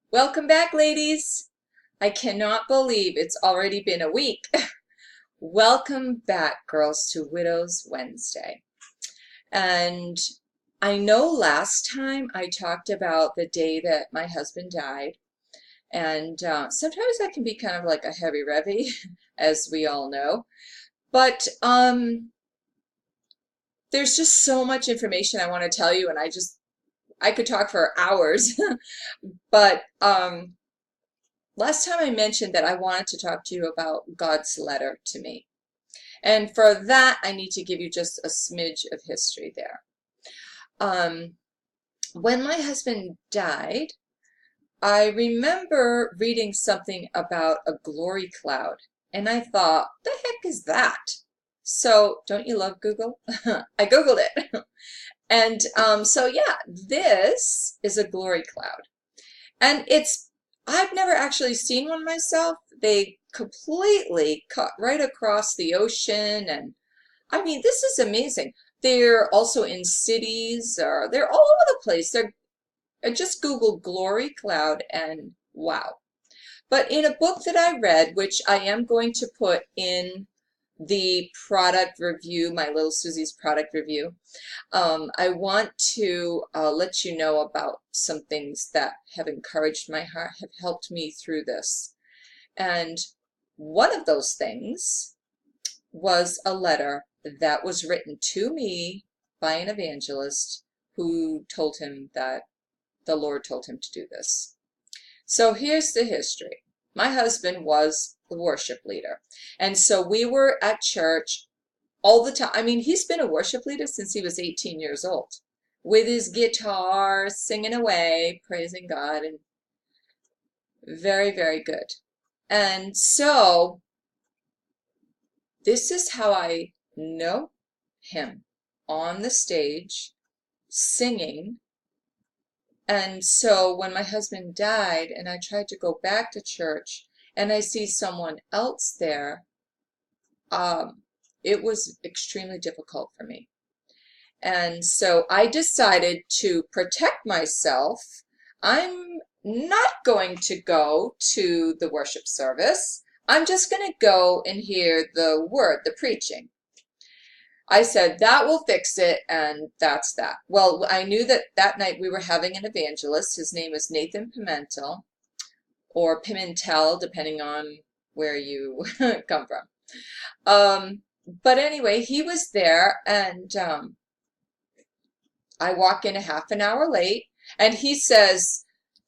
Welcome back, ladies. I cannot believe it's already been a week. Welcome back, girls, to Widows Wednesday. And I know last time I talked about the day that my husband died, and sometimes that can be kind of like a heavy revy, as we all know. But there's just so much information I want to tell you, and I could talk for hours. But last time I mentioned that I wanted to talk to you about God's letter to me. And for that, I need to give you just a smidge of history there. When my husband died, I remember reading something about a glory cloud, and I thought, the heck is that? So, don't you love Google? I Googled it. And so, yeah, this is a glory cloud. And I've never actually seen one myself. They completely cut right across the ocean. And I mean, this is amazing. They're also in cities, or they're all over the place. I just Googled glory cloud and wow. But in a book that I read, which I am going to put in the product review, my little Susie's product review, I want to let you know about some things that have encouraged my heart, have helped me through this. And one of those things was a letter that was written to me by an evangelist who told him that the Lord told him to do this. So here's the history. My husband was the worship leader. And so we were at church all the time. I mean, he's been a worship leader since he was 18 years old, with his guitar, singing away, praising God, and very, very good. And so this is how I know him, on the stage, singing. And so when my husband died and I tried to go back to church and I see someone else there, it was extremely difficult for me. And so I decided to protect myself. I'm not going to go to the worship service. I'm just going to go and hear the word, the preaching. I said, that will fix it, and that's that. Well, I knew that that night we were having an evangelist. His name is Nathan Pimentel, or Pimentel, depending on where you come from. But anyway, he was there, and I walk in a half an hour late, and he says,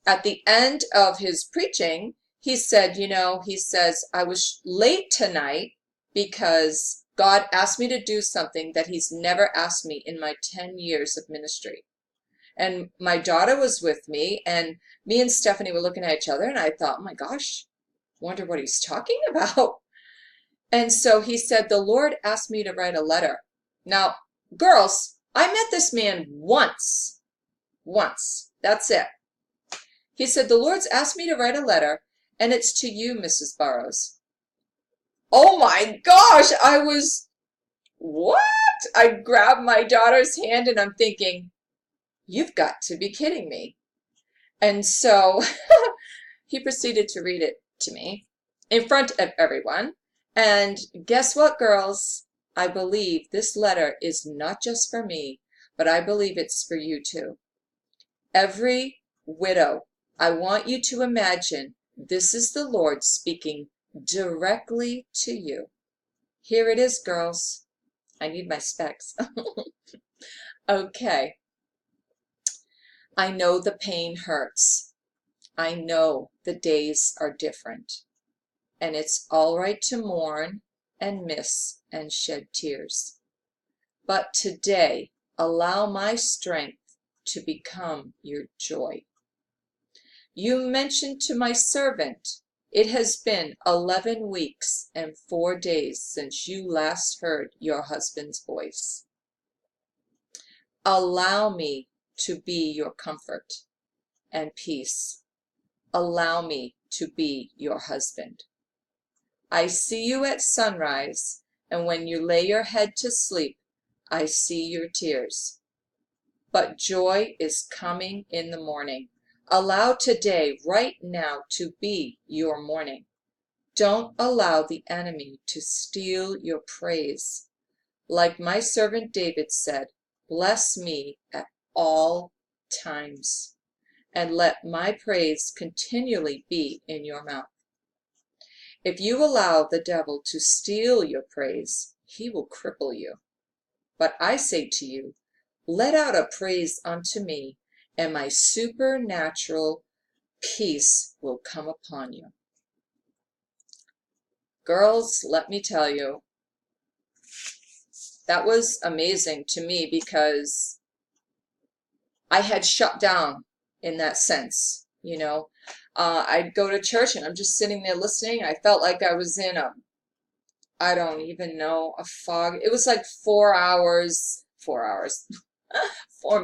at the end of his preaching, he said, he says, I was late tonight because God asked me to do something that he's never asked me in my 10 years of ministry. And my daughter was with me, and me and Stephanie were looking at each other, and I thought, oh my gosh, wonder what he's talking about. And so he said, the Lord asked me to write a letter. Now, girls, I met this man once. Once. That's it. He said, the Lord's asked me to write a letter, and it's to you, Mrs. Burrows. Oh my gosh, what? I grabbed my daughter's hand and I'm thinking, you've got to be kidding me. And so he proceeded to read it to me in front of everyone. And guess what, girls? I believe this letter is not just for me, but I believe it's for you too. Every widow, I want you to imagine this is the Lord speaking directly to you. Here it is, girls. I need my specs. Okay. I know the pain hurts. I know the days are different. And it's all right to mourn and miss and shed tears. But today, allow my strength to become your joy. You mentioned to my servant, it has been 11 weeks and 4 days since you last heard your husband's voice. Allow me to be your comfort and peace. Allow me to be your husband. I see you at sunrise, and when you lay your head to sleep, I see your tears. But joy is coming in the morning. Allow today, right now, to be your morning. Don't allow the enemy to steal your praise. Like my servant David said, bless me at all times, and let my praise continually be in your mouth. If you allow the devil to steal your praise, he will cripple you. But I say to you, let out a praise unto me, and my supernatural peace will come upon you. Girls, let me tell you, that was amazing to me because I had shut down in that sense, you know. I'd go to church and I'm just sitting there listening. I felt like I was in I don't even know, a fog. It was like 4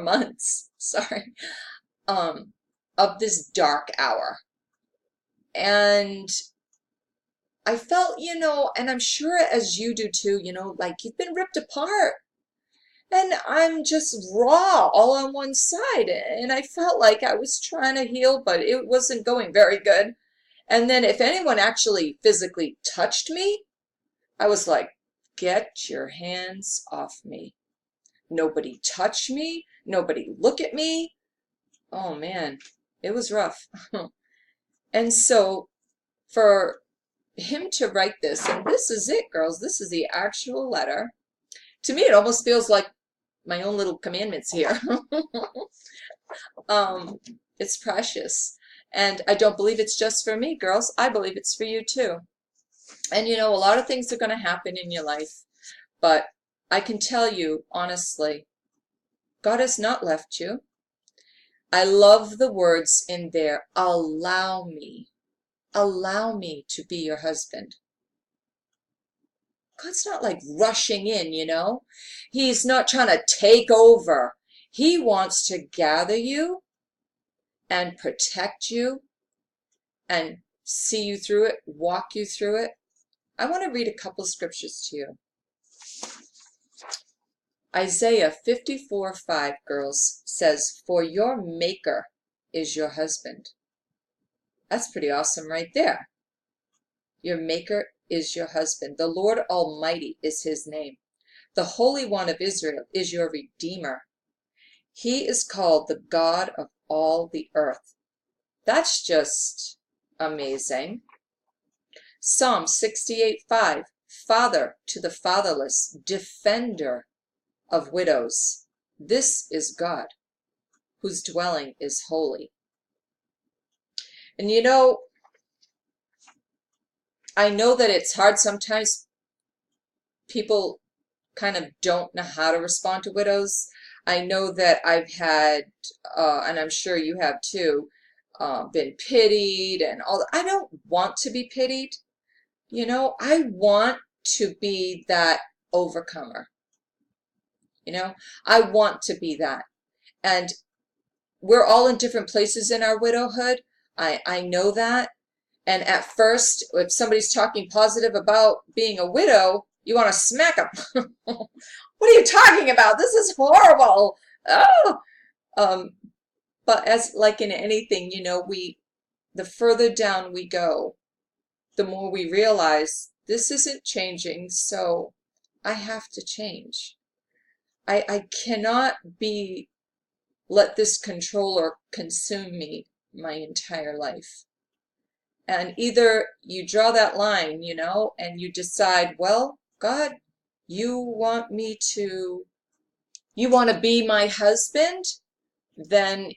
months, sorry, of this dark hour. And I felt, and I'm sure as you do too, like you've been ripped apart. And I'm just raw all on one side. And I felt like I was trying to heal, but it wasn't going very good. And then if anyone actually physically touched me, I was like, get your hands off me. Nobody touch me. Nobody look at me. Oh man, it was rough. And so for him to write this, and this is it, girls, this is the actual letter. To me, it almost feels like my own little commandments here. It's precious. And I don't believe it's just for me, girls. I believe it's for you too. And a lot of things are going to happen in your life, but I can tell you honestly, God has not left you. I love the words in there, allow me to be your husband. God's not like rushing in, He's not trying to take over. He wants to gather you and protect you and see you through it, walk you through it. I want to read a couple scriptures to you. Isaiah 54:5, girls, says, for your maker is your husband. That's pretty awesome right there. Your maker is your husband. The Lord Almighty is his name. The Holy One of Israel is your Redeemer. He is called the God of all the earth. That's just amazing. Psalm 68:5, Father to the fatherless, defender of widows. This is God, whose dwelling is holy. And I know that it's hard sometimes. People kind of don't know how to respond to widows. I know that I've had, and I'm sure you have too, been pitied and all that. I don't want to be pitied. I want to be that overcomer. I want to be that. And we're all in different places in our widowhood. I know that. And at first, if somebody's talking positive about being a widow, you want to smack them. What are you talking about? This is horrible. Oh. But as like in anything, the further down we go, the more we realize this isn't changing, so I have to change. I cannot let this control or consume me my entire life. And either you draw that line, and you decide, well, God, you want to be my husband, then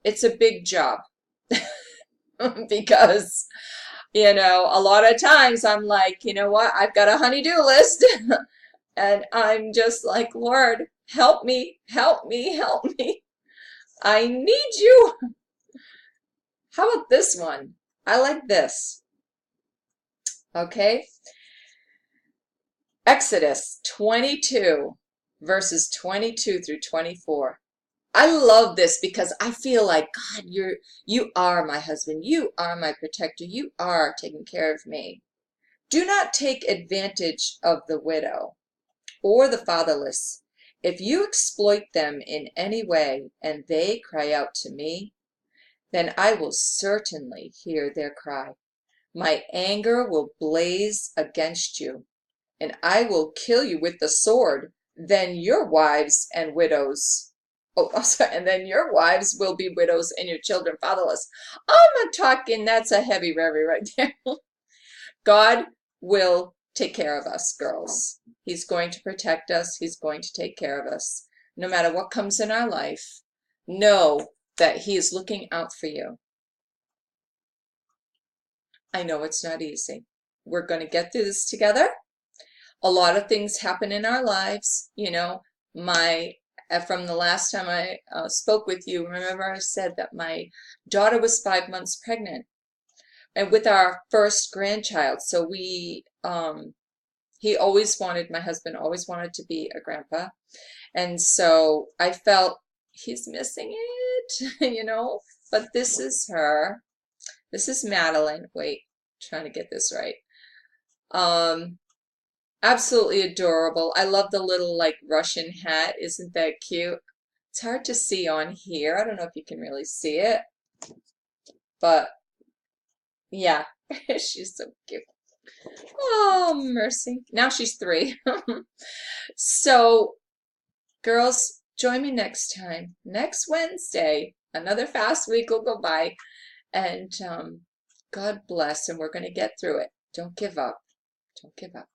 it's a big job. Because, a lot of times I'm like, you know what, I've got a honey-do list. And I'm just like, Lord, help me, help me, help me. I need you. How about this one? I like this. Okay. Exodus 22, verses 22 through 24. I love this because I feel like, God, you are my husband. You are my protector. You are taking care of me. Do not take advantage of the widow or the fatherless. If you exploit them in any way and they cry out to me, then I will certainly hear their cry. My anger will blaze against you, and I will kill you with the sword. Then your wives and widows, oh, I'm sorry, and then your wives will be widows and your children fatherless. I'm not talking, that's a heavy revy right there. God will take care of us, girls. He's going to protect us. He's going to take care of us. No matter what comes in our life, know that He is looking out for you. I know it's not easy. We're going to get through this together. A lot of things happen in our lives. You know, from the last time I spoke with you, remember I said that my daughter was 5 months pregnant and with our first grandchild. So my husband always wanted to be a grandpa. And so I felt he's missing it, you know, but this is her. This is Madeline. Wait, trying to get this right. Absolutely adorable. I love the little like Russian hat. Isn't that cute? It's hard to see on here. I don't know if you can really see it, but yeah, she's so cute. Oh, mercy. Now she's 3. So, girls, join me next time. Next Wednesday, another fast week will go by, and God bless, and we're going to get through it. Don't give up. Don't give up.